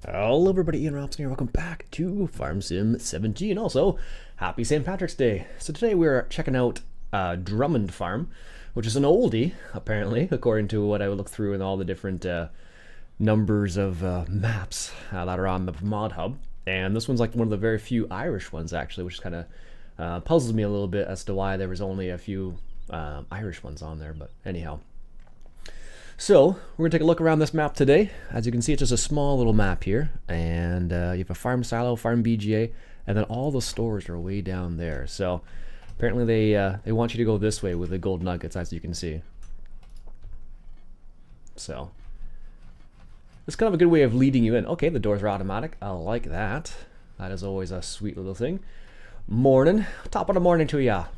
Hello everybody, Iain Robson here. Welcome back to Farm Sim 17 and also happy St. Patrick's Day. So today we're checking out Drumard Farm, which is an oldie apparently, according to what I would look through and all the different numbers of maps that are on the mod hub. And this one's like one of the very few Irish ones actually, which kind of puzzles me a little bit as to why there was only a few Irish ones on there, but anyhow. So, we're going to take a look around this map today. As you can see, it's just a small little map here. And you have a farm silo, farm BGA, and then all the stores are way down there. So, apparently they want you to go this way with the gold nuggets, as you can see. So, it's kind of a good way of leading you in. Okay, the doors are automatic. I like that. That is always a sweet little thing. Morning. Top of the morning to ya.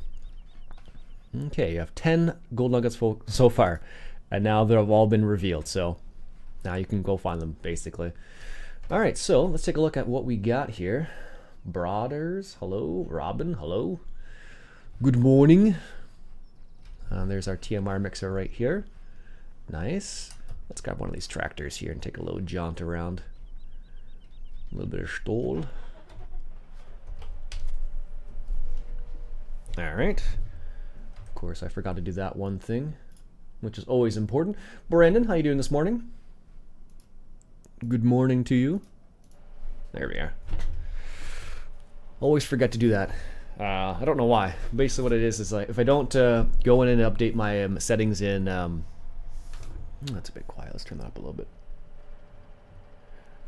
Okay, you have 10 gold nuggets so far. And now they've all been revealed, so now you can go find them, basically. All right, so let's take a look at what we got here. Broaders, hello. Robin, hello. Good morning. There's our TMR mixer right here. Nice. Let's grab one of these tractors here and take a little jaunt around. A little bit of stole. All right. Of course, I forgot to do that one thing, which is always important. Brandon, how you doing this morning? Good morning to you. There we are. Always forget to do that. I don't know why. Basically what it is like, if I don't go in and update my settings in... that's a bit quiet. Let's turn that up a little bit.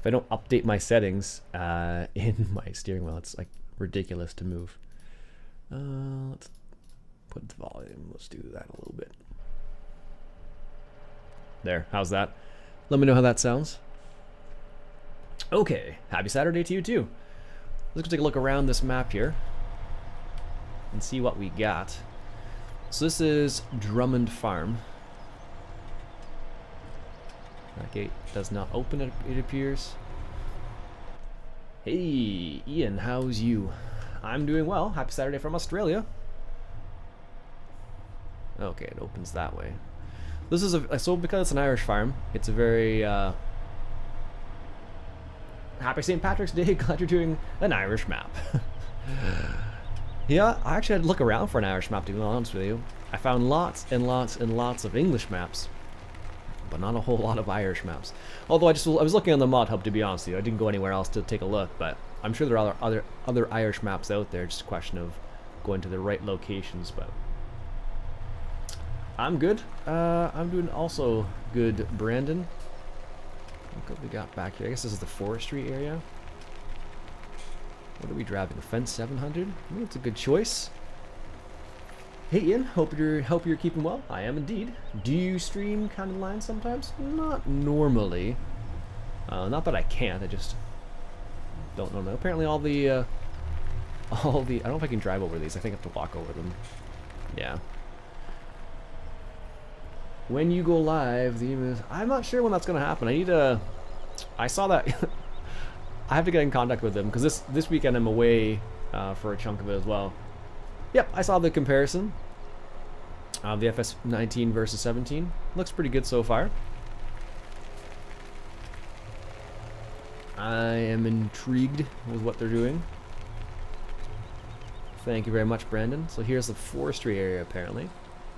If I don't update my settings in my steering wheel, it's like ridiculous to move. Let's put the volume. Let's do that a little bit. There, how's that? Let me know how that sounds. Okay, happy Saturday to you too. Let's take a look around this map here and see what we got. So this is Drumard Farm. That gate does not open, it appears. Hey, Ian, how's you? I'm doing well. Happy Saturday from Australia. Okay, it opens that way. This is so because it's an Irish farm, it's a very happy St. Patrick's Day. Glad you're doing an Irish map. Yeah, I actually had to look around for an Irish map, to be honest with you. I found lots and lots and lots of English maps, but not a whole lot of Irish maps. Although I was looking on the mod hub, to be honest with you. I didn't go anywhere else to take a look, but I'm sure there are other Irish maps out there. Just a question of going to the right locations, but I'm good. I'm doing also good, Brandon. Look what we got back here. I guess this is the Forestry Area. What are we driving? A Fence 700? That's a good choice. Hey Ian, hope you're keeping well. I am indeed. Do you stream kind of line sometimes? Not normally. Not that I can't. I just don't know. Apparently all the I don't know if I can drive over these. I think I have to walk over them. Yeah. When you go live, I'm not sure when that's gonna happen. I saw that. I have to get in contact with them because this weekend I'm away for a chunk of it as well. Yep, I saw the comparison of the FS19 versus 17. Looks pretty good so far. I am intrigued with what they're doing. Thank you very much, Brandon. So here's the Forestry Area, apparently.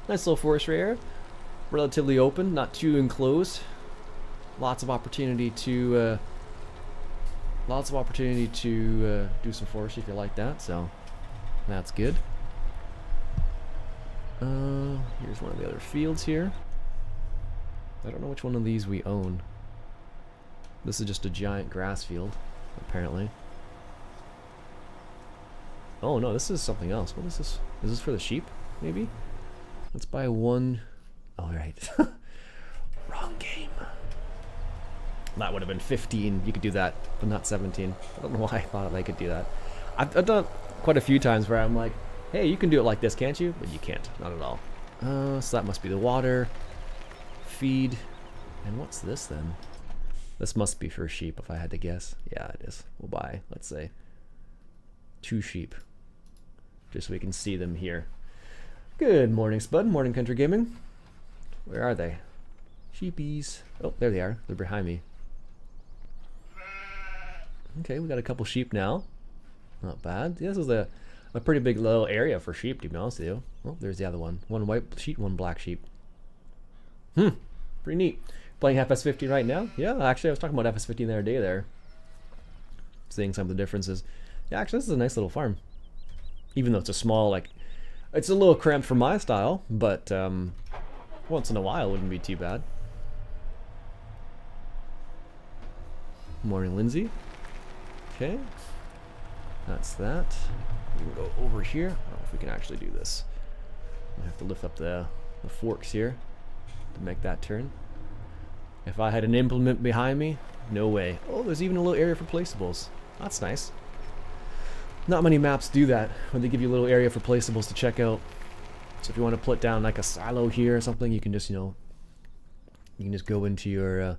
Nice little Forestry Area. Relatively open, not too enclosed. Lots of opportunity to do some forestry if you like that. So that's good. Here's one of the other fields here. I don't know which one of these we own. This is just a giant grass field, apparently. Oh no, this is something else. What is this? Is this for the sheep? Maybe. Let's buy one. All right. Wrong game. That would have been 15. You could do that, but not 17. I don't know why I thought I could do that. I've done it quite a few times where I'm like, hey, you can do it like this, can't you? But you can't. Not at all. So that must be the water. Feed. And what's this then? This must be for sheep if I had to guess. Yeah, it is. We'll buy, let's say, 2 sheep. Just so we can see them here. Good morning, Spud. Morning, Country Gaming. Where are they? Sheepies. Oh, there they are. They're behind me. Okay, we got a couple sheep now. Not bad. This is a pretty big little area for sheep, to be honest with you. Oh, there's the other one. One white sheep, one black sheep. Pretty neat. Playing FS15 right now? Yeah, actually I was talking about FS15 the other day there. Seeing some of the differences. Yeah, actually this is a nice little farm. Even though it's a small, like, it's a little cramped for my style, but once in a while it wouldn't be too bad. Morning, Lindsay. Okay. That's that. We can go over here. I don't know if we can actually do this. I have to lift up the forks here to make that turn. If I had an implement behind me, no way. Oh, there's even a little area for placeables. That's nice. Not many maps do that, when they give you a little area for placeables to check out. So if you want to put down like a silo here or something, you can just, you know, you can just go into your, oh,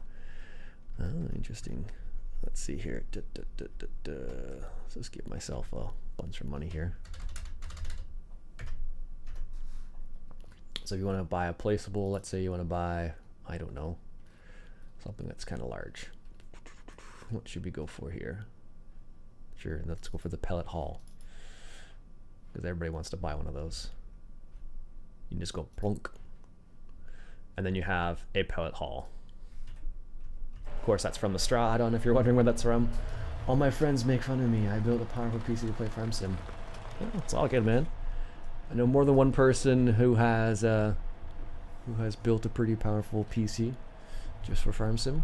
interesting. Let's see here. So let's give myself a bunch of money here. So if you want to buy a placeable, let's say you want to buy, I don't know, something that's kind of large. What should we go for here? Sure, let's go for the pellet haul, because everybody wants to buy one of those. You can just go plunk, and then you have a pellet haul. Of course, that's from the straw add-on, if you're wondering where that's from. All my friends make fun of me. I built a powerful PC to play Farm Sim. Yeah, it's all good, man. I know more than one person who has built a pretty powerful PC just for Farm Sim.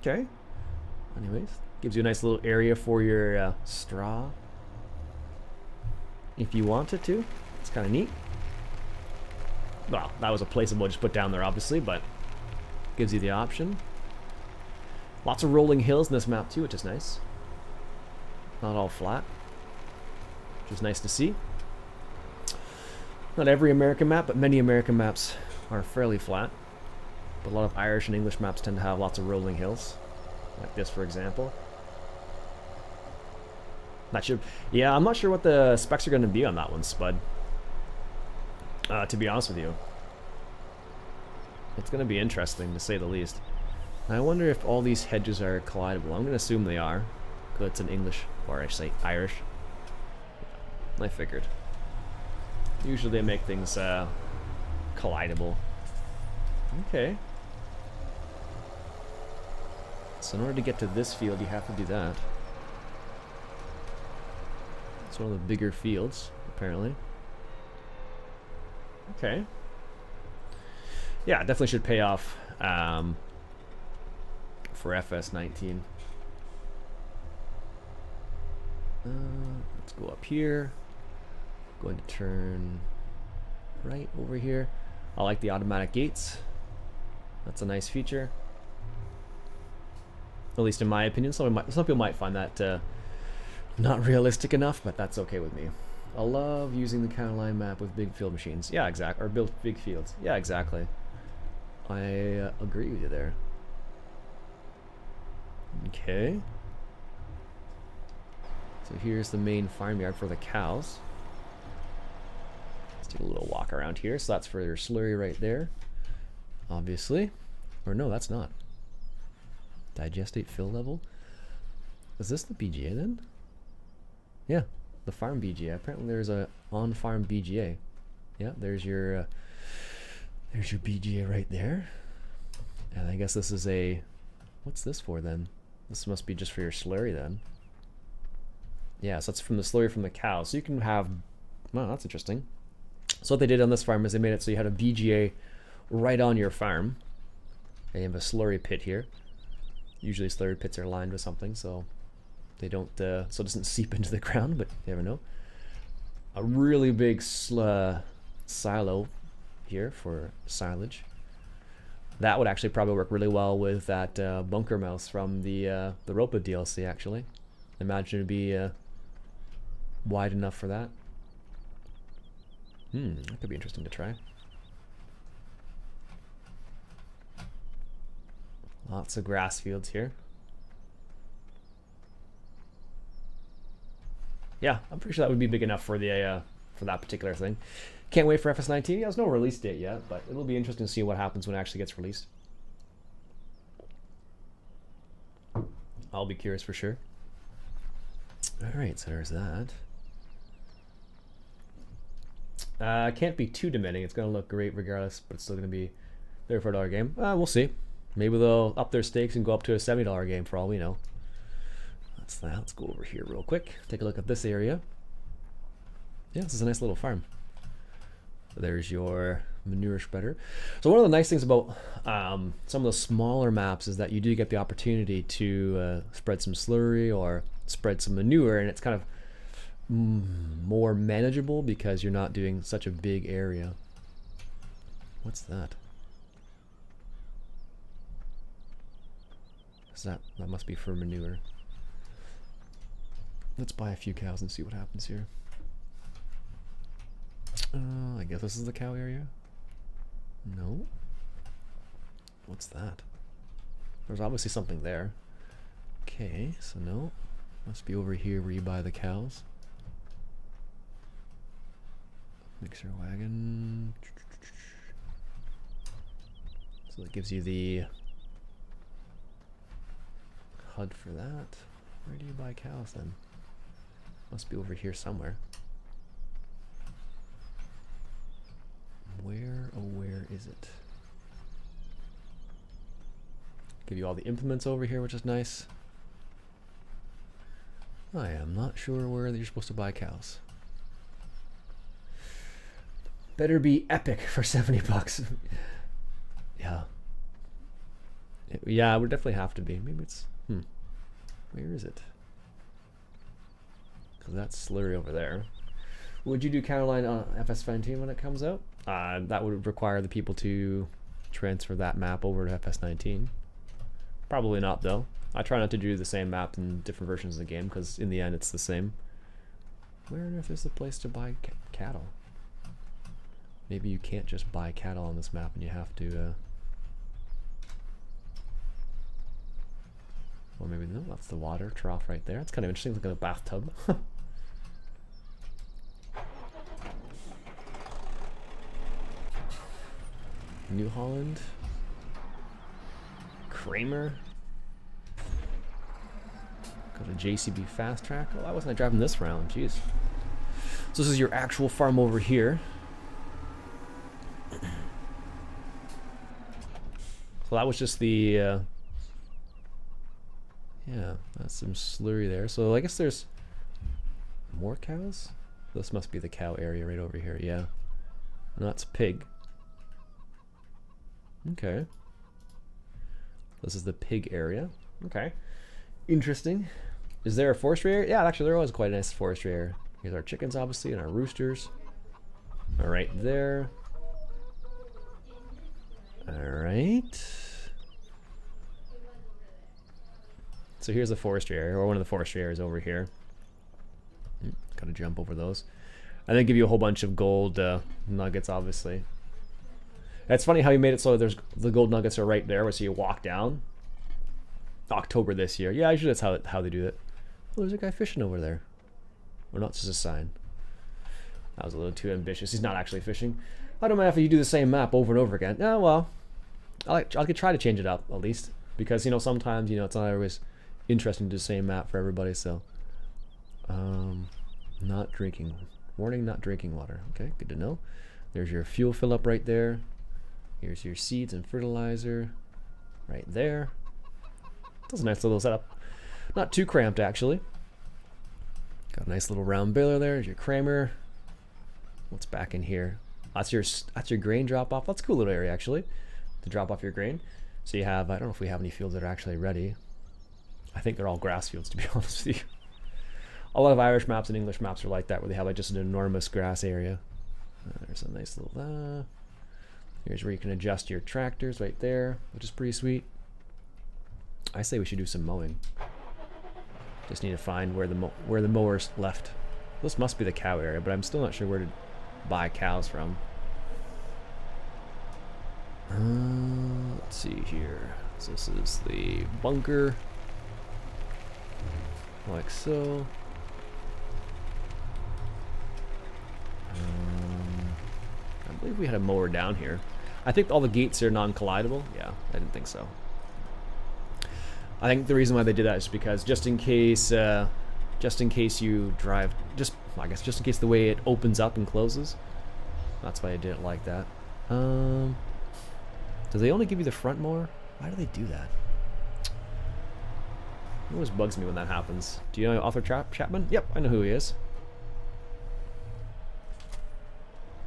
Okay. Anyways, gives you a nice little area for your straw if you wanted to. It's kind of neat. Well, that was a placeable just put down there, obviously, but gives you the option. Lots of rolling hills in this map too, which is nice. Not all flat, which is nice to see. Not every American map, but many American maps are fairly flat. But a lot of Irish and English maps tend to have lots of rolling hills, like this, for example. That should, yeah, I'm not sure what the specs are going to be on that one, Spud. To be honest with you, it's going to be interesting, to say the least. I wonder if all these hedges are collidable. I'm going to assume they are, because it's in English, or I should say Irish. I figured. Usually they make things collidable. Okay. So in order to get to this field, you have to do that. It's one of the bigger fields, apparently. Okay. Yeah, it definitely should pay off for FS19. Let's go up here. Going to turn right over here. I like the automatic gates. That's a nice feature. At least in my opinion. Some people might find that not realistic enough, but that's okay with me. I love using the counterline map with big field machines. Yeah, exactly. Or build big fields. Yeah, exactly. I agree with you there. Okay. So here's the main farmyard for the cows. Let's take a little walk around here. So that's for your slurry right there, obviously. Or no, that's not. Digestate fill level. Is this the BGA then? Yeah, the farm BGA. Apparently there's a on-farm BGA. Yeah, there's your BGA right there. And I guess this is a, what's this for then? This must be just for your slurry then. Yeah, so that's from the slurry from the cow. So you can have, well, that's interesting. So what they did on this farm is they made it so you had a BGA right on your farm. And you have a slurry pit here. Usually slurry pits are lined with something, so they don't, so it doesn't seep into the ground, but you never know. A really big silo here for silage. That would actually probably work really well with that bunker mouse from the Ropa DLC, actually. I imagine it'd be wide enough for that. That could be interesting to try. Lots of grass fields here. Yeah, I'm pretty sure that would be big enough for the for that particular thing. Can't wait for FS19. Yeah, there's no release date yet, but it'll be interesting to see what happens when it actually gets released. I'll be curious for sure. Alright, so there's that. Can't be too demanding. It's going to look great regardless, but it's still going to be there for $1 game. We'll see. Maybe they'll up their stakes and go up to a $70 game for all we know. That's that. Let's go over here real quick. Take a look at this area. Yeah, this is a nice little farm. There's your manure spreader. So one of the nice things about some of the smaller maps is that you do get the opportunity to spread some slurry or spread some manure, and it's kind of more manageable because you're not doing such a big area. What's that? Is that must be for manure. Let's buy a few cows and see what happens here. I guess this is the cow area. No. What's that? There's obviously something there. Okay, so no. Must be over here where you buy the cows. Mixer wagon. So that gives you the HUD for that. Where do you buy cows then? Must be over here somewhere. Where, oh where is it? Give you all the implements over here, which is nice. I am not sure where you're supposed to buy cows. Better be epic for 70 bucks. Yeah. Yeah, it would definitely have to be. Maybe it's, where is it? Because that's slurry over there. Would you do counterline on FS19 when it comes out? That would require the people to transfer that map over to FS19. Probably not though. I try not to do the same map in different versions of the game because in the end it's the same. Where on earth is the place to buy cattle? Maybe you can't just buy cattle on this map and you have to... Or maybe no, that's the water trough right there. It's kind of interesting, look at a bathtub. New Holland. Kramer. Got a JCB fast track. Oh, why wasn't I driving this round? Jeez. So this is your actual farm over here. So that was just the yeah, that's some slurry there. So I guess there's more cows? This must be the cow area right over here, yeah. No, that's pig. Okay. This is the pig area. Okay. Interesting. Is there a forestry area? Yeah, actually there was quite a nice forestry area. Here's our chickens obviously and our roosters. All right there. All right. So here's the forestry area, or one of the forestry areas over here. Gotta jump over those. And then give you a whole bunch of gold nuggets, obviously. It's funny how you made it so there's the gold nuggets are right there, so you walk down. October this year. Yeah, usually that's how they do it. Oh, there's a guy fishing over there. Or not, just a sign. That was a little too ambitious. He's not actually fishing. I don't mind if you do the same map over and over again. No, well, I could try to change it up at least, because you know sometimes it's not always interesting to do the same map for everybody. So, not drinking. Warning: not drinking water. Okay, good to know. There's your fuel fill up right there. Here's your seeds and fertilizer, right there. That's a nice little setup. Not too cramped actually. Got a nice little round baler there. There's your Kramer. What's back in here? That's your grain drop off. That's a cool little area actually to drop off your grain. So you have, I don't know if we have any fields that are actually ready. I think they're all grass fields to be honest with you. A lot of Irish maps and English maps are like that, where they have like just an enormous grass area. There's a nice little, here's where you can adjust your tractors right there, which is pretty sweet. I say we should do some mowing. Just need to find where the mower's left. This must be the cow area, but I'm still not sure where to buy cows from. Let's see here. So this is the bunker, like so. I believe we had a mower down here. I think all the gates are non-collidable. Yeah, I didn't think so. I think the reason why they did that is because just in case you drive, I guess just in case the way it opens up and closes. That's why I did it like that. Do they only give you the front mower? Why do they do that? It always bugs me when that happens. Do you know Arthur Chapman? Yep, I know who he is.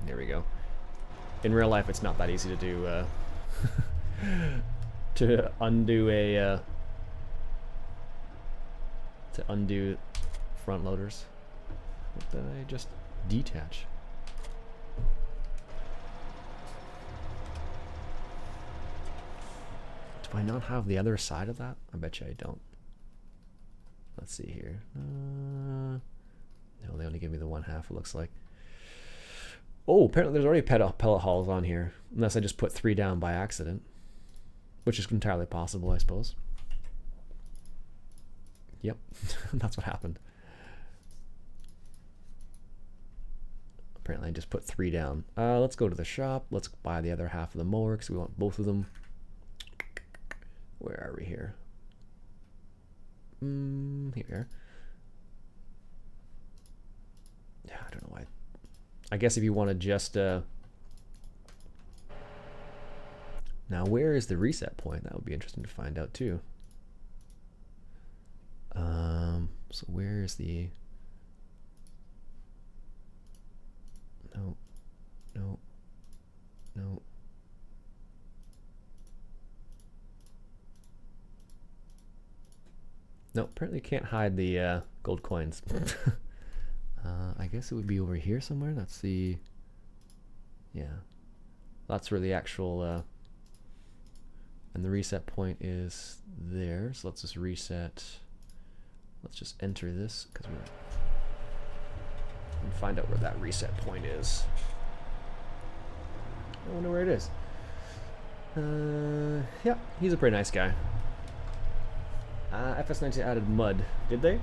There we go. In real life, it's not that easy to do, to undo front loaders. What did I just detach? Do I not have the other side of that? I bet you I don't. Let's see here. No, they only give me the one half, it looks like. Oh, apparently there's already pellet hulls on here. Unless I just put 3 down by accident. Which is entirely possible, I suppose. Yep, that's what happened. Apparently I just put 3 down. Let's go to the shop. Let's buy the other half of the mower because we want both of them. Where are we here? Here. Yeah, I don't know why. I guess if you want to just now where is the reset point? That would be interesting to find out too. So where is the no. No, apparently you can't hide the gold coins. I guess it would be over here somewhere. That's the, yeah, that's where the actual, and the reset point is there. So let's just reset. Let's just enter this because we're, and find out where that reset point is. I wonder where it is. Yeah, he's a pretty nice guy. FS19 added mud. Did they? You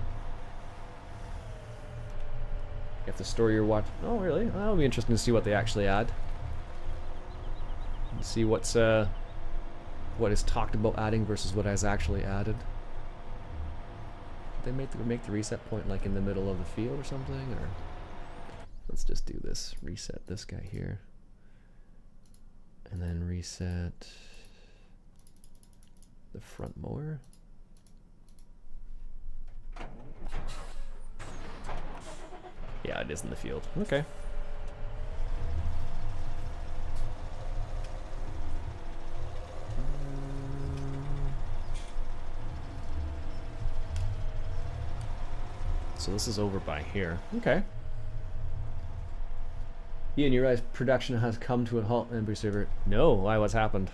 have to store your watch. Oh, really? That'll be interesting to see what they actually add. And see what's what is talked about adding versus what is actually added. Did they make the reset point like in the middle of the field or something? Or let's just do this. Reset this guy here, and then reset the front mower. Yeah, it is in the field. Okay. So this is over by here. Okay. Iain, you realize production has come to a halt in Ember server? No, why? What's happened?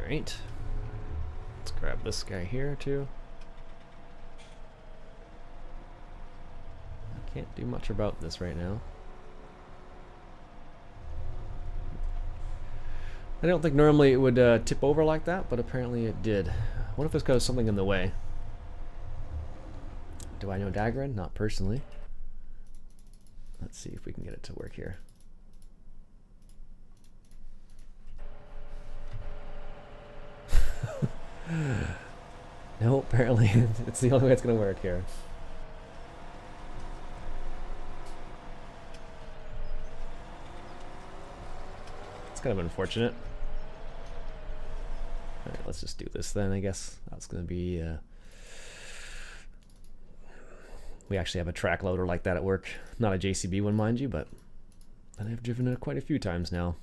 Alright. Let's grab this guy here too. I can't do much about this right now. I don't think normally it would tip over like that, but apparently it did. What if there's got something in the way? Do I know Dagran? Not personally. Let's see if we can get it to work here. No, apparently it's the only way it's going to work here. It's kind of unfortunate. Alright, let's just do this then, I guess. That's going to be... we actually have a track loader like that at work. Not a JCB one, mind you, but I've driven it quite a few times now.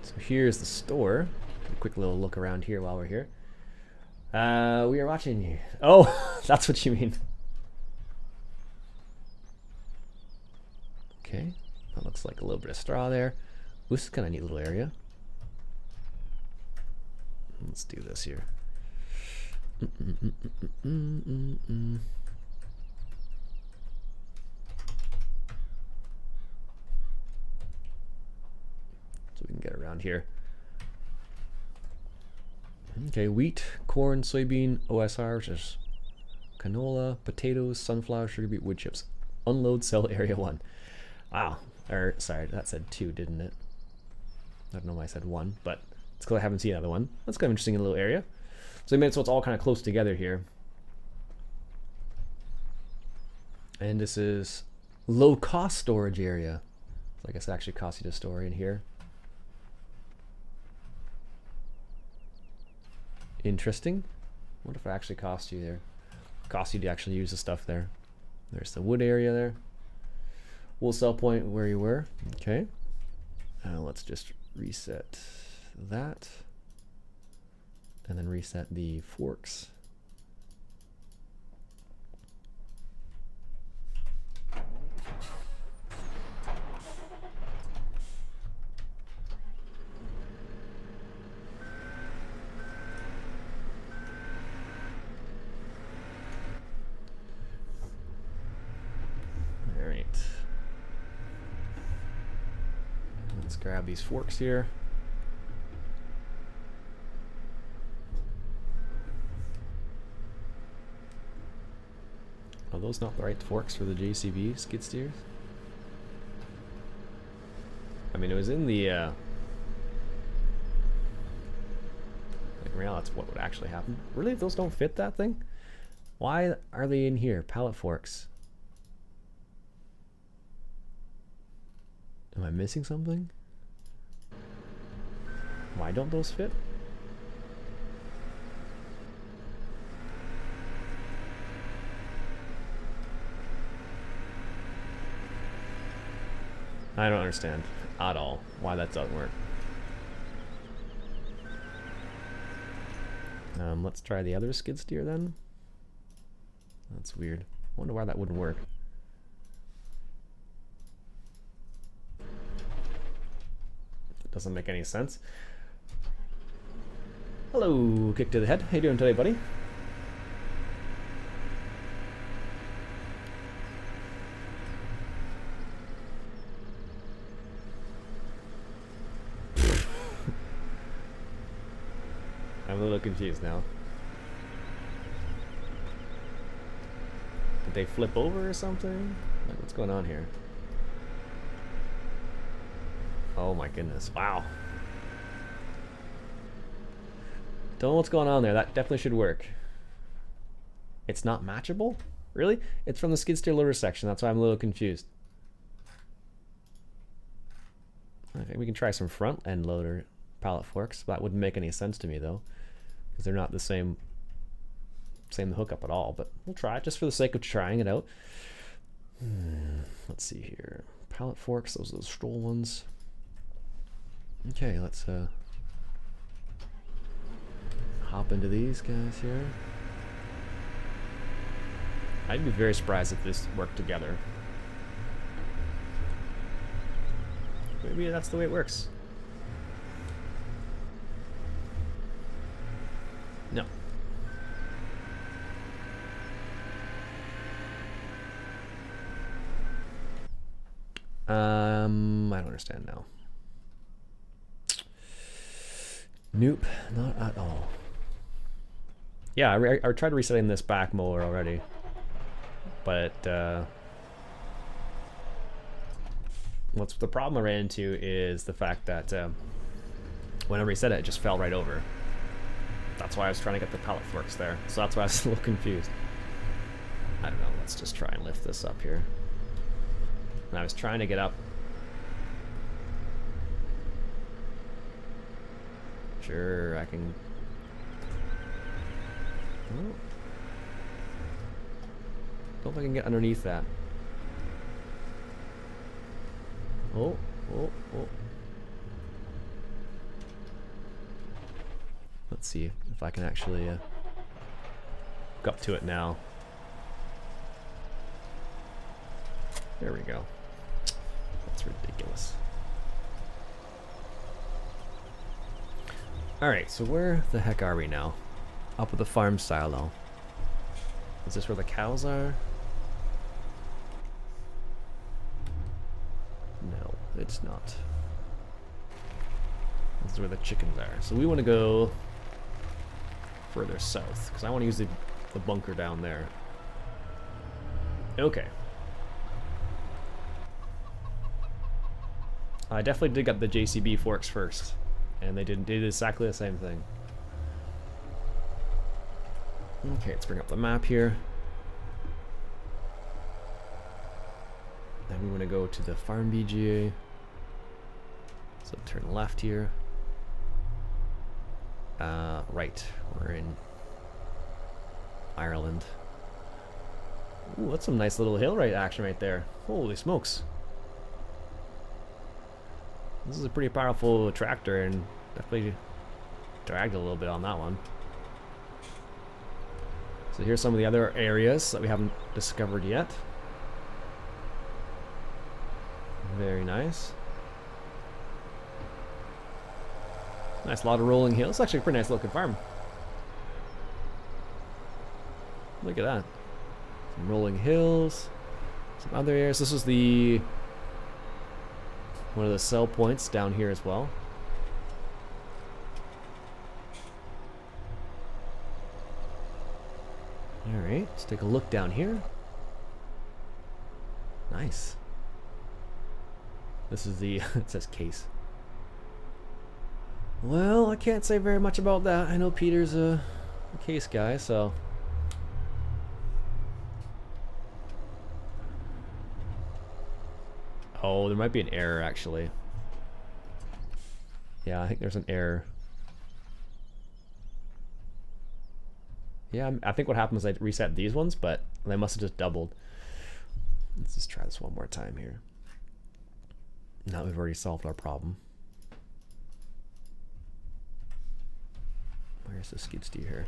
So here's the store. A quick little look around here while we're here. We are watching... Oh, that's what you mean. Okay, that looks like a little bit of straw there. Ooh, this is kind of a neat little area. Let's do this here. So we can get around here. Okay, wheat, corn, soybean, OSR, which is canola, potatoes, sunflower, sugar beet, wood chips. Unload cell area 1. Wow. Or, sorry, that said 2, didn't it? I don't know why I said 1, but it's because I haven't seen another one. That's kind of interesting in a little area. So they made it so it's all kind of close together here. And this is low cost storage area. So I guess it actually costs you to store in here. Interesting. What if it actually costs you there? Costs you to actually use the stuff there. There's the wood area there. Wool sell point where you were. Okay. Let's just reset that. And then reset the forks. Grab these forks here. Are those not the right forks for the JCB skid steers? I mean, it was in the like, real, that's what would actually happen. Really, those don't fit that thing? Why are they in here? Pallet forks. Am I missing something? Why don't those fit? I don't understand at all why that doesn't work. Let's try the other skid steer then. That's weird. I wonder why that wouldn't work. It doesn't make any sense. Hello, kick to the head. How you doing today, buddy? I'm a little confused now. Did they flip over or something? Like, what's going on here? Oh my goodness, wow. Don't know what's going on there. That definitely should work. It's not matchable? Really? It's from the skid steer loader section. That's why I'm a little confused. Okay, we can try some front end loader pallet forks. That wouldn't make any sense to me though, because they're not the same hookup at all. But we'll try it just for the sake of trying it out. Let's see here. Pallet forks. Those are the Stroll ones. Okay, let's hop into these guys here. I'd be very surprised if this worked together. Maybe that's the way it works. No. I don't understand now. Nope, not at all. Yeah, I tried resetting this back molar already, but what's the problem I ran into is the fact that when I reset it, it just fell right over. That's why I was trying to get the pallet forks there. So that's why I was a little confused. I don't know, let's just try and lift this up here. And I was trying to get up. Sure, I can. Oh. Don't think I can get underneath that. Oh, oh, oh. Let's see if I can actually go up to it now. There we go. That's ridiculous. Alright, so where the heck are we now? Up at the farm silo. Is this where the cows are? No, it's not. This is where the chickens are. So we want to go further south? Because I want to use the bunker down there. Okay. I definitely did get the JCB forks first, and they did exactly the same thing. Okay, let's bring up the map here. Then we want to go to the farm VGA. So turn left here. Right, we're in Ireland. Ooh, that's some nice little hill right action right there. Holy smokes. This is a pretty powerful tractor, and definitely dragged a little bit on that one. So here's some of the other areas that we haven't discovered yet. Very nice. Nice lot of rolling hills. It's actually a pretty nice looking farm. Look at that. Some rolling hills. Some other areas. This is the one of the sell points down here as well. Alright, let's take a look down here. Nice. This is the, it says case. Well, I can't say very much about that. I know Peter's a case guy, so. Oh, there might be an error actually. Yeah, I think there's an error. Yeah, I think what happened was I reset these ones, but they must have just doubled. Let's just try this one more time here. Now we've already solved our problem. Where's the skid steer here?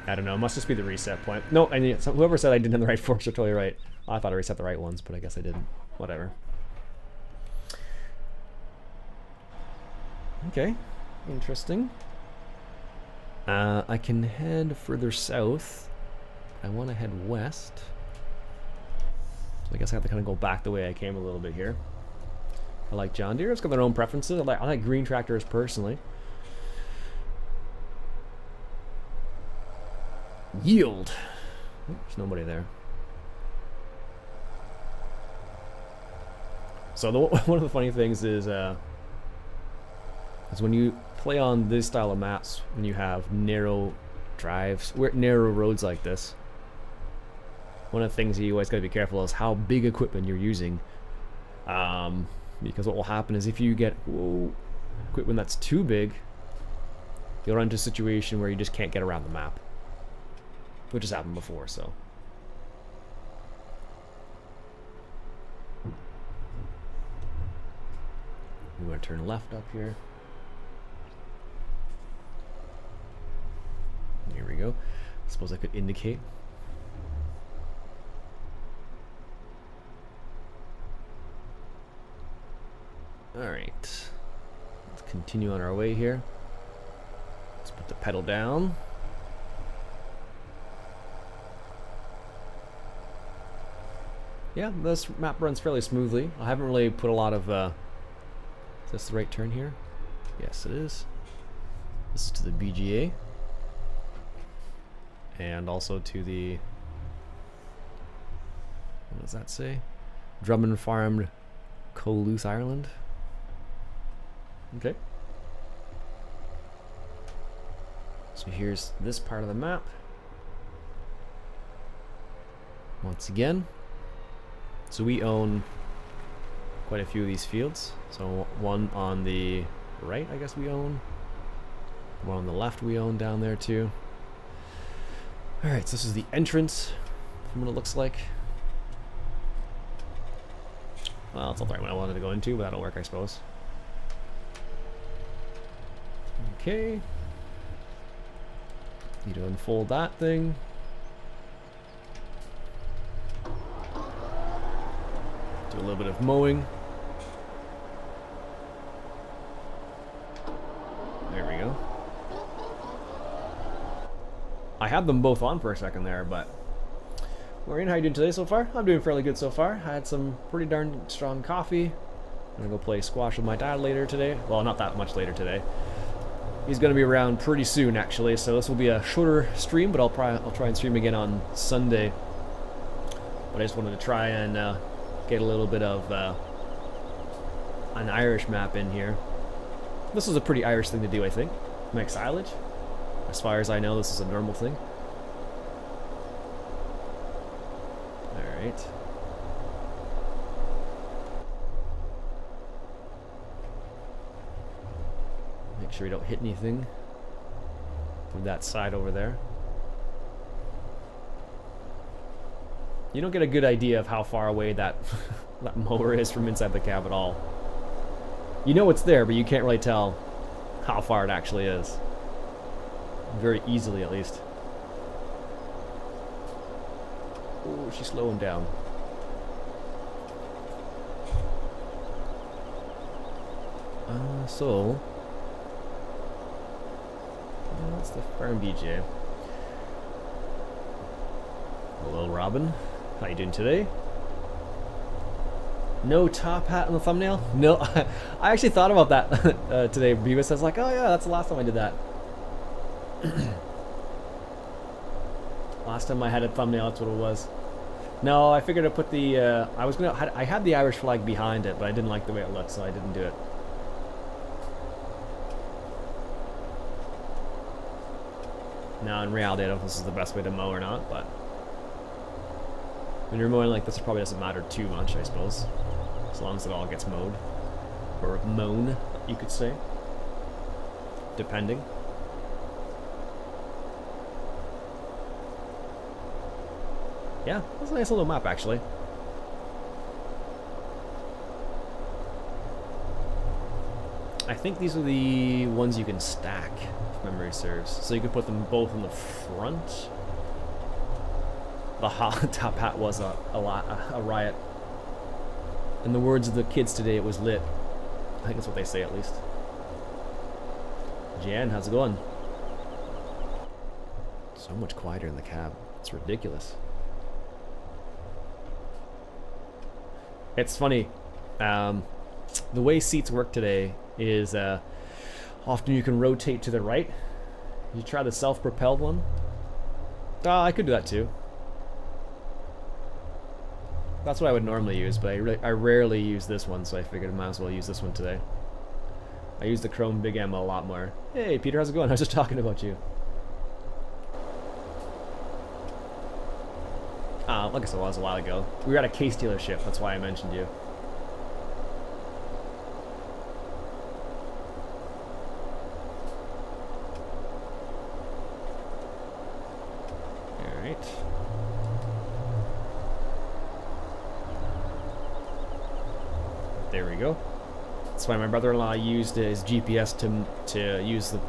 I don't know, it must just be the reset point. No, I mean, whoever said I didn't have the right forks are totally right. I thought I reset the right ones, but I guess I didn't. Whatever. Okay, interesting. I can head further south. I want to head west. So I guess I have to kind of go back the way I came a little bit here. I like John Deere. It's got their own preferences. I like green tractors personally. Yield. There's nobody there. So one of the funny things is when you play on this style of maps, when you have narrow drives, narrow roads like this, one of the things you always got to be careful is how big equipment you're using, because what will happen is if you get equipment that's too big, you'll run into a situation where you just can't get around the map, which has happened before. So we want to turn left up here. Here we go. I suppose I could indicate. Alright. Let's continue on our way here. Let's put the pedal down. Yeah, this map runs fairly smoothly. I haven't really put a lot of... is this the right turn here? Yes, it is. This is to the BGA. And also to the... what does that say? Drumard Farmed Coluth, Ireland. Okay. So here's this part of the map. Once again. So we own quite a few of these fields. So one on the right, I guess we own. One on the left we own down there too. Alright, so this is the entrance from what it looks like. Well, it's not the right one I wanted to go into, but that'll work, I suppose. Okay. Need to unfold that thing. Do a little bit of mowing. There we go. I had them both on for a second there, but Maureen, how you doing today so far? I'm doing fairly good so far. I had some pretty darn strong coffee. I'm gonna go play squash with my dad later today. Well, not that much later today. He's gonna be around pretty soon, actually. So this will be a shorter stream, but I'll try and stream again on Sunday. But I just wanted to try and get a little bit of an Irish map in here. This is a pretty Irish thing to do, I think. Make silage. As far as I know, this is a normal thing. Alright. Make sure we don't hit anything from that side over there. You don't get a good idea of how far away that, that mower is from inside the cab at all. You know it's there, but you can't really tell how far it actually is. Very easily, at least. Oh, she's slowing down. So... that's the Farm BJ. Hello, Robin. How you doing today? No top hat on the thumbnail? No, I actually thought about that today. Beavis was like, oh yeah, that's the last time I did that. Last time I had a thumbnail, that's what it was. No, I figured I'd put the, I had the Irish flag behind it, but I didn't like the way it looked, so I didn't do it. Now, in reality, I don't know if this is the best way to mow or not, but when you're mowing like this, it probably doesn't matter too much, I suppose. As long as it all gets mowed. Or mown, you could say. Depending. Yeah, that's a nice little map, actually. I think these are the ones you can stack, if memory serves. So you could put them both in the front. The top hat was a riot. In the words of the kids today, it was lit. I think that's what they say, at least. Jan, how's it going? So much quieter in the cab. It's ridiculous. It's funny. The way seats work today is often you can rotate to the right. You try the self-propelled one. I could do that too. That's what I would normally use, but I rarely use this one, so I figured I might as well use this one today. I use the Chrome Big M a lot more. Hey, Peter, how's it going? I was just talking about you. Like I said, it was a while ago. We were at a case dealership, that's why I mentioned you. Alright. There we go. That's why my brother-in-law used his GPS to use the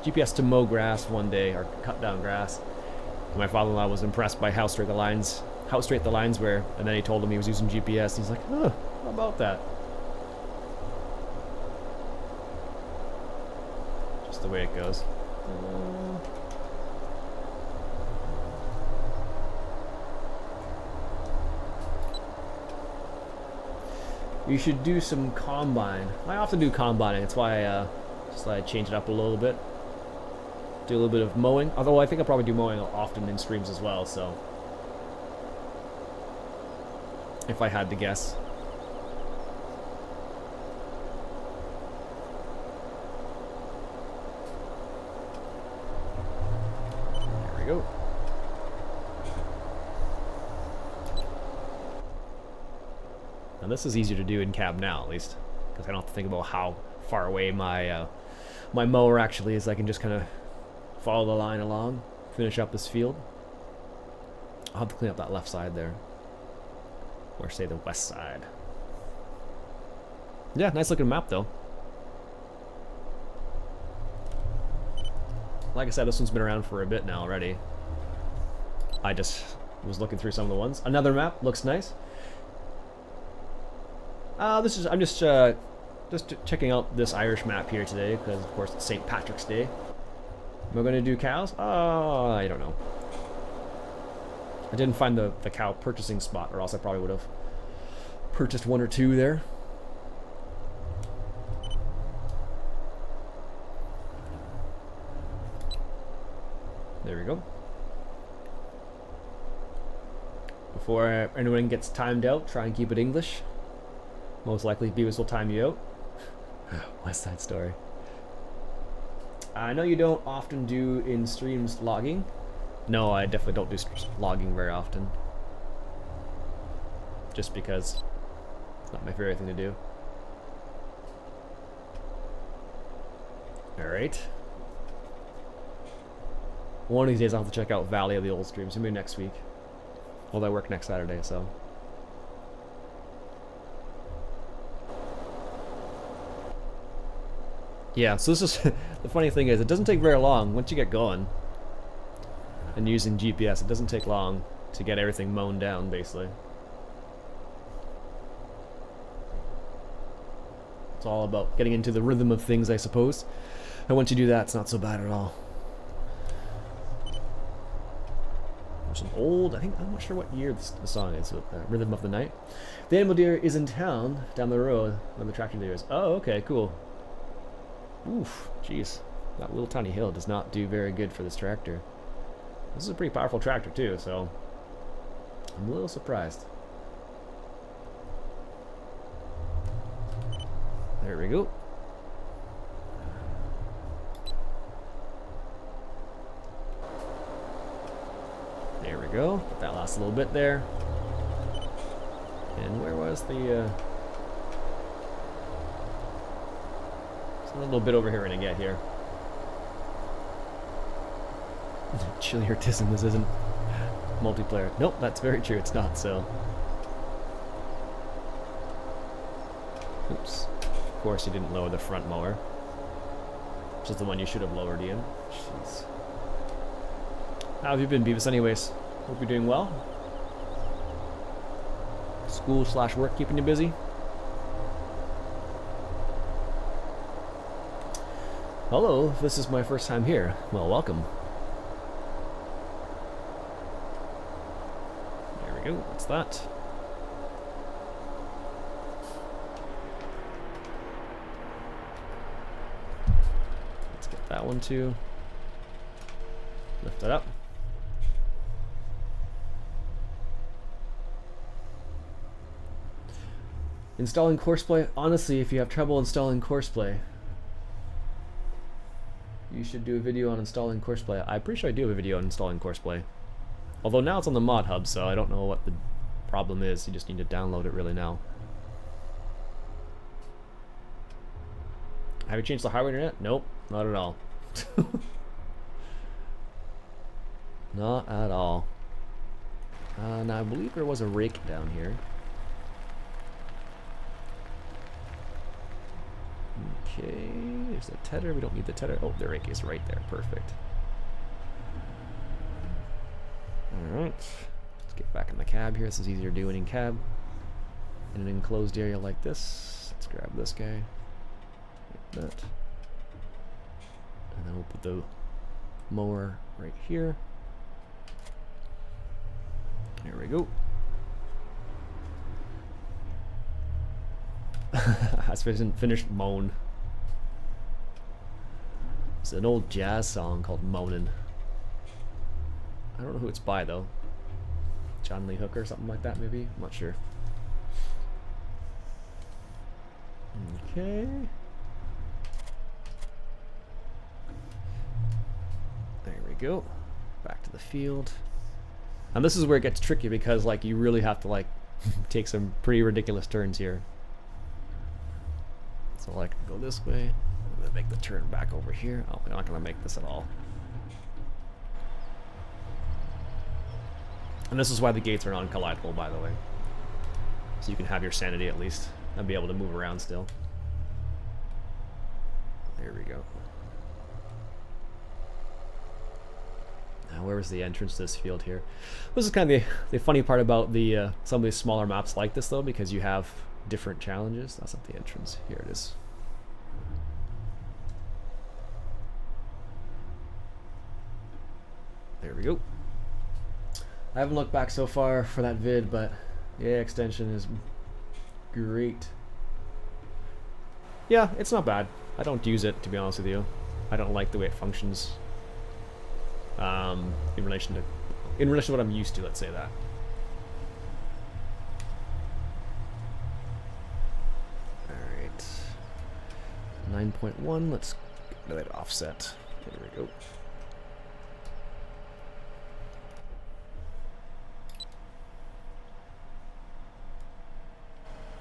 GPS to mow grass one day, or cut down grass. And my father-in-law was impressed by how straight the lines were, and then he told him he was using GPS. He's like, oh, how about that? Just the way it goes. You should do some combine. I often do combining. That's why I change it up a little bit. Do a little bit of mowing. Although I think I'll probably do mowing often in streams as well, so. If I had to guess. There we go. Now this is easier to do in cab now, at least, because I don't have to think about how far away my my mower actually is. I can just kind of follow the line along, finish up this field. I'll have to clean up that left side there, or say the west side. Yeah, nice looking map though. Like I said, this one's been around for a bit now already. I just was looking through some of the ones. Another map looks nice. I'm just checking out this Irish map here today because of course it's St. Patrick's Day. Am I going to do cows? I don't know. I didn't find the cow purchasing spot, or else I probably would have purchased one or two there. There we go. Before anyone gets timed out, try and keep it English. Most likely Beavis will time you out. West Side Story. I know you don't often do in streams logging. No, I definitely don't do logging very often. Just because it's not my favorite thing to do. Alright. One of these days I'll have to check out Valley of the Old streams. Maybe next week. Although I work next Saturday, so. Yeah, so this is the funny thing is it doesn't take very long once you get going and using GPS. It doesn't take long to get everything mown down, basically. It's all about getting into the rhythm of things, I suppose. And once you do that, it's not so bad at all. There's an old, I'm not sure what year the song is, with Rhythm of the Night. The animal deer is in town down the road when the tractor deer is. Oh, okay, cool. Oof, jeez. That little tiny hill does not do very good for this tractor. This is a pretty powerful tractor too, so I'm a little surprised. There we go. There we go. Get that last little bit there. And where was the a little bit over here we're gonna get here. Chiliartism, this isn't multiplayer. Nope, that's very true, it's not, so. Oops. Of course you didn't lower the front mower. Which is the one you should have lowered, Iain. Jeez. How have you been, Beavis, anyways? Hope you're doing well. School/work keeping you busy? Hello, if this is my first time here, well, welcome. There we go, what's that? Let's get that one too. Lift it up. Installing Courseplay? Honestly, if you have trouble installing Courseplay, you should do a video on installing Courseplay. I'm pretty sure I do have a video on installing Courseplay. Although now it's on the mod hub, so I don't know what the problem is. You just need to download it really now. Have you changed the hardware internet? Nope, not at all. Not at all. Now I believe there was a rake down here. Okay, there's the tether. We don't need the tether. Oh, the rake is right there. Perfect. Alright. Let's get back in the cab here. This is easier doing in cab. In an enclosed area like this. Let's grab this guy. Like that. And then we'll put the mower right here. There we go. Has finished moan. It's an old jazz song called Moanin'. I don't know who it's by though. John Lee Hooker or something like that maybe? I'm not sure. Okay. There we go. Back to the field. And this is where it gets tricky because like you really have to like take some pretty ridiculous turns here. So like go this way, and then make the turn back over here. Oh, we're not gonna make this at all. And this is why the gates are non-collidable, by the way. So you can have your sanity at least and be able to move around still. There we go. Now where was the entrance to this field here? This is kind of the funny part about the some of these smaller maps like this though, because you have different challenges. That's not the entrance. Here it is. There we go. I haven't looked back so far for that vid, but the AI extension is great. Yeah, it's not bad. I don't use it, to be honest with you. I don't like the way it functions in relation to what I'm used to, let's say that. Alright. 9.1, let's get that offset. There we go.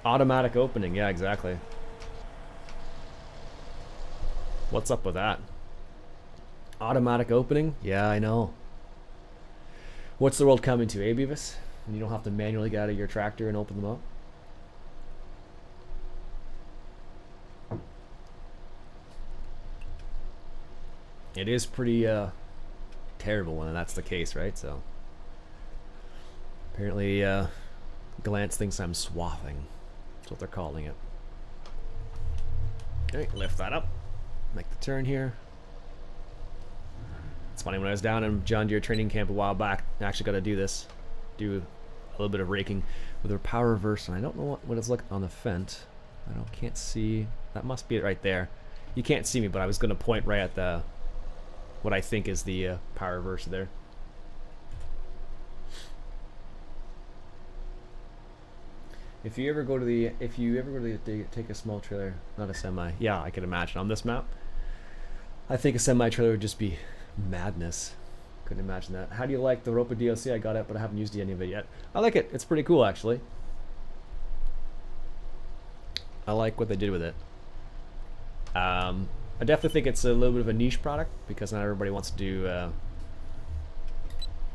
Automatic opening, yeah, exactly. What's up with that? Automatic opening? Yeah, I know. What's the world coming to, eh, Beavis? And you don't have to manually get out of your tractor and open them up? It is pretty terrible when that's the case, right? So apparently Glance thinks I'm swathing. That's what they're calling it. Okay, lift that up. Make the turn here. It's funny, when I was down in John Deere training camp a while back, I actually got to do this. Do a little bit of raking with a power reverse, and I don't know what it's like on the Fendt. Can't see. That must be it right there. You can't see me, but I was going to point right at the what I think is the power reverse there. If you ever go to the take a small trailer, not a semi. Yeah, I can imagine on this map. I think a semi trailer would just be madness. Couldn't imagine that. How do you like the Ropa DLC? I got it, but I haven't used any of it yet. I like it. It's pretty cool, actually. I like what they did with it. I definitely think it's a little bit of a niche product because not everybody wants to do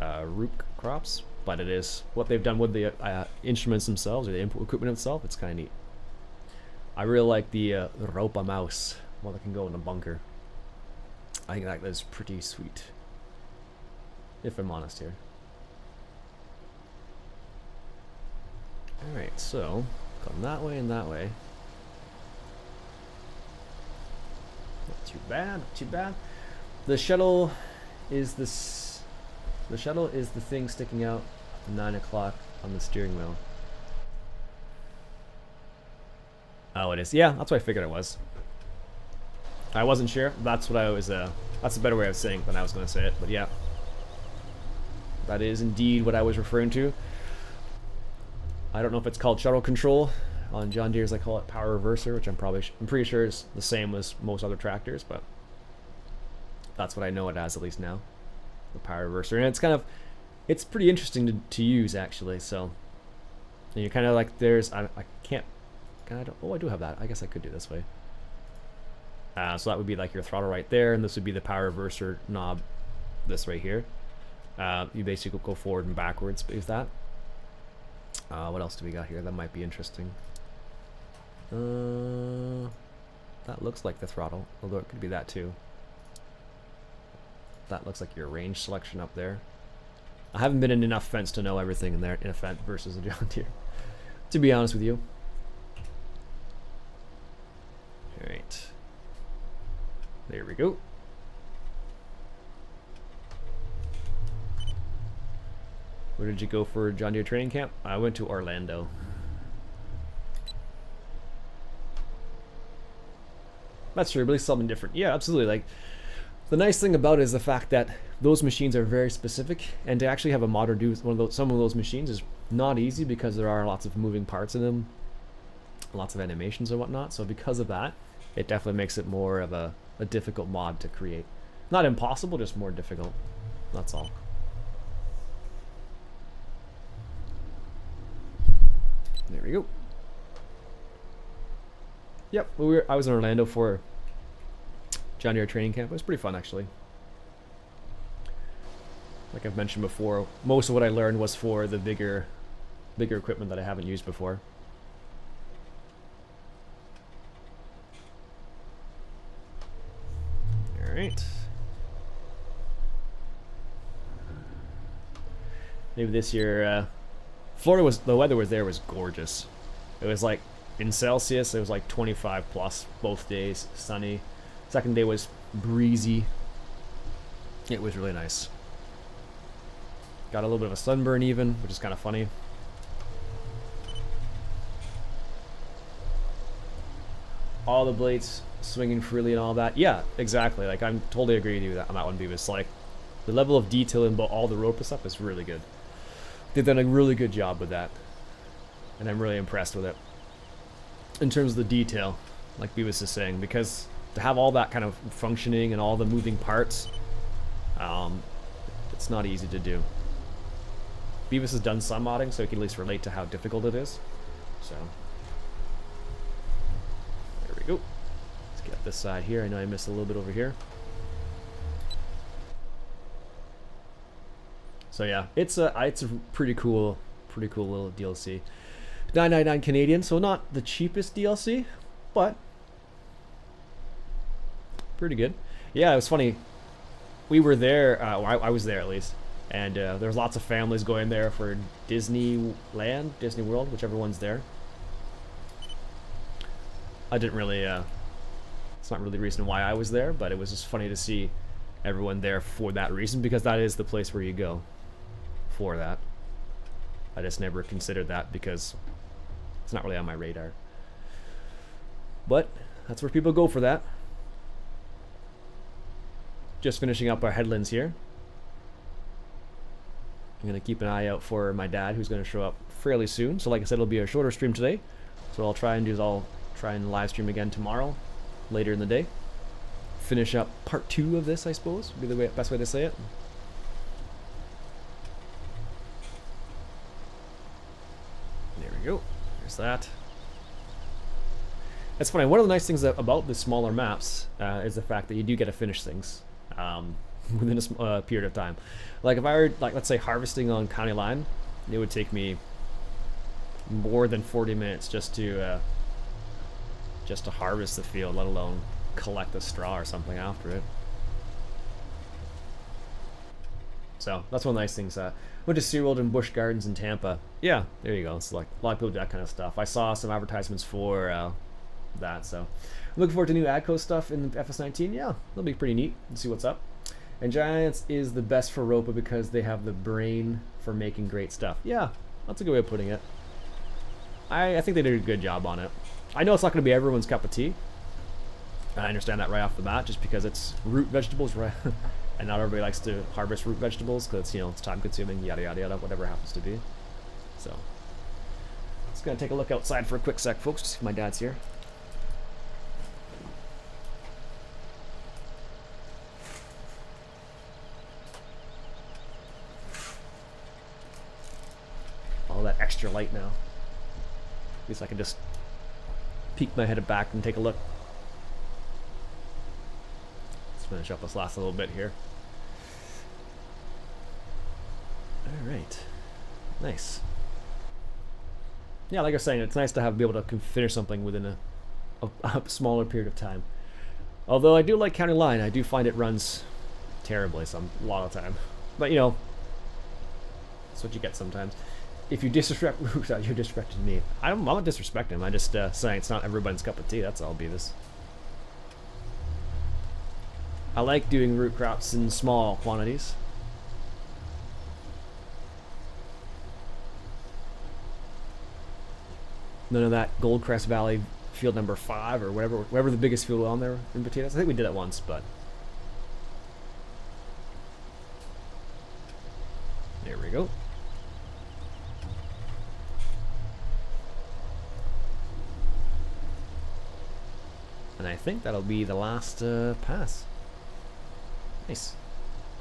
root crops, but it is what they've done with the instruments themselves or the input equipment itself. It's kind of neat. I really like the Ropa mouse, one that can go in a bunker. I think that is pretty sweet, if I'm honest here. Alright, so come that way and that way. Not too bad, not too bad. The shuttle is this. The shuttle is the thing sticking out at 9 o'clock on the steering wheel. Oh, it is. Yeah, that's what I figured it was. I wasn't sure. That's what I was. That's a better way of saying it than I was going to say it. But yeah, that is indeed what I was referring to. I don't know if it's called shuttle control. On John Deere's, I call it power reverser, which I'm pretty sure is the same as most other tractors, but that's what I know it as, at least now. The power reverser, and it's kind of, it's pretty interesting to use actually. So, and you're kind of like, there's, I can't, oh, I do have that. I guess I could do this way. So that would be like your throttle right there, and this would be the power reverser knob, this right here. You basically go forward and backwards with that. What else do we got here that might be interesting? That looks like the throttle, although it could be that too. That looks like your range selection up there. I haven't been in enough Fendts to know everything in there in a Fendt versus a John Deere, to be honest with you. Alright. There we go. Where did you go for John Deere training camp? I went to Orlando. That's true, but at least something different. Yeah, absolutely. Like, the nice thing about it is the fact that those machines are very specific, and to actually have a modder do some of those machines is not easy because there are lots of moving parts in them, lots of animations and whatnot. So because of that, it definitely makes it more of a difficult mod to create. Not impossible, just more difficult. That's all. There we go. Yep, I was in Orlando for John Deere training camp. It was pretty fun, actually. Like I've mentioned before, most of what I learned was for the bigger equipment that I haven't used before. All right. Maybe this year, Florida the weather was gorgeous. It was like, in Celsius, it was like 25 plus both days, sunny. Second day was breezy. It was really nice. Got a little bit of a sunburn even, which is kind of funny. All the blades swinging freely and all that. Yeah, exactly. Like, I'm totally agree with you on that one, Beavis. Like, the level of detail in all the rope and stuff is really good. They've done a really good job with that. And I'm really impressed with it. In terms of the detail, like Beavis is saying, because to have all that kind of functioning and all the moving parts, it's not easy to do. Beavis has done some modding, so he can at least relate to how difficult it is. So, there we go. Let's get this side here. I know I missed a little bit over here. So yeah, it's a pretty cool little DLC. $9.99 Canadian, so not the cheapest DLC, but pretty good. Yeah, it was funny. We were there. I was there at least, and there was lots of families going there for Disneyland, Disney World, whichever one's there. I didn't really. It's not really the reason why I was there, but it was just funny to see everyone there for that reason, because that is the place where you go for that. I just never considered that because it's not really on my radar. But that's where people go for that. Just finishing up our headlands here. I'm going to keep an eye out for my dad, who's going to show up fairly soon. So like I said, it'll be a shorter stream today. So what I'll try and do is I'll try and live stream again tomorrow, later in the day. Finish up part 2 of this, I suppose, would be the best way to say it. There we go. There's that. That's funny. One of the nice things about the smaller maps is the fact that you do get to finish things within a period of time. Like if I were, like, let's say harvesting on County Line, it would take me more than 40 minutes just to harvest the field, let alone collect the straw or something after it. So that's one of the nice things. Went to SeaWorld and Busch Gardens in Tampa. Yeah, there you go. It's like a lot of people do that kind of stuff. I saw some advertisements for that, so I'm looking forward to new ADCO stuff in the FS19. Yeah, that'll be pretty neat to see what's up. And Giants is the best for Ropa because they have the brain for making great stuff. Yeah, that's a good way of putting it. I think they did a good job on it. I know it's not going to be everyone's cup of tea. I understand that right off the bat, just because it's root vegetables, right? And not everybody likes to harvest root vegetables because, you know, it's time consuming, yada yada yada, whatever it happens to be. So, just gonna take a look outside for a quick sec, folks, to see if my dad's here. All that extra light now. At least I can just peek my head back and take a look. Let's finish up this last little bit here. Alright. Nice. Yeah, like I was saying, it's nice to be able to finish something within a smaller period of time. Although I do like County Line, I do find it runs terribly a lot of time. But, you know, that's what you get sometimes. If you disrespect Roots, you're disrespecting me. I'm not disrespecting him. I'm just saying it's not everybody's cup of tea. That's all, Beavis. I like doing root crops in small quantities. None of that Goldcrest Valley field number 5 or whatever the biggest field on there in potatoes. I think we did it once, but there we go. And I think that'll be the last pass. Nice.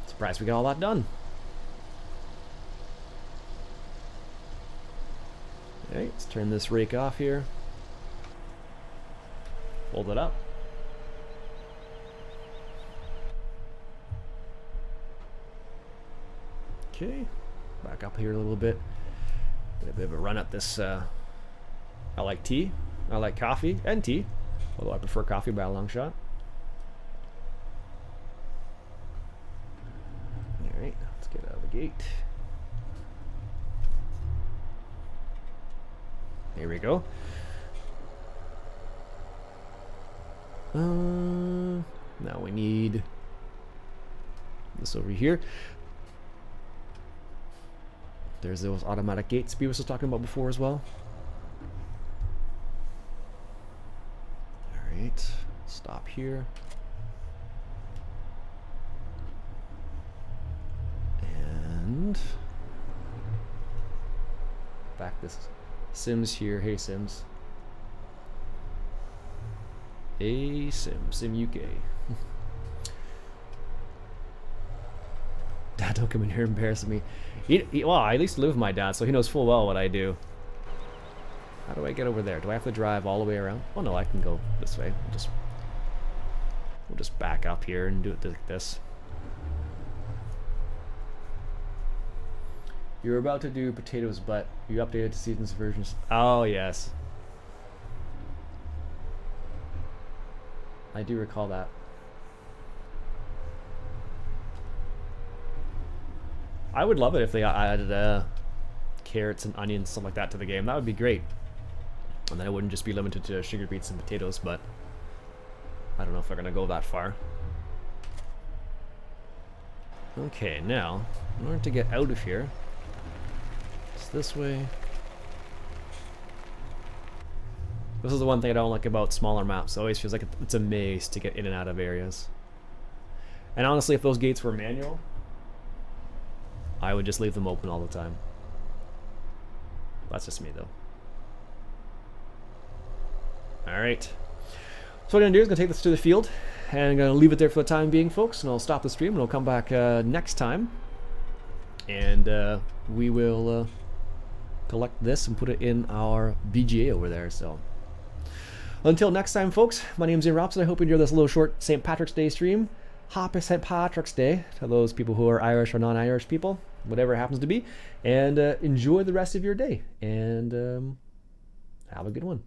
Surprised we got all that done. Alright, let's turn this rake off here. Fold it up. Okay, back up here a little bit. Get a bit of a run at this. I like tea. I like coffee and tea. Although I prefer coffee by a long shot. Alright, let's get out of the gate. There we go. Now we need this over here. There's those automatic gates we was talking about before as well. Alright, stop here. And back this Sims here. Hey Sims. Hey Sim UK. Dad, don't come in here embarrassing me. Well, I at least live with my dad, so he knows full well what I do. How do I get over there? Do I have to drive all the way around? Oh no, I can go this way. We'll just back up here and do it like this. You're about to do potatoes, but you updated to season's versions. Oh yes, I do recall that. I would love it if they added carrots and onions, stuff like that to the game. That would be great. And then it wouldn't just be limited to sugar beets and potatoes, but I don't know if they're gonna go that far. Okay, now, in order to get out of here, it's this way. This is the one thing I don't like about smaller maps. It always feels like it's a maze to get in and out of areas. And honestly, if those gates were manual, I would just leave them open all the time. That's just me though. Alright. So what I'm going to do is going to take this to the field, and I'm going to leave it there for the time being, folks, and I'll stop the stream and I'll come back next time. And we will collect this and put it in our VGA over there. So until next time, folks, my name's Iain Robson. I hope you enjoyed this little short St. Patrick's Day stream. Happy St. Patrick's Day to those people who are Irish or non-Irish people, whatever it happens to be, and enjoy the rest of your day, and have a good one.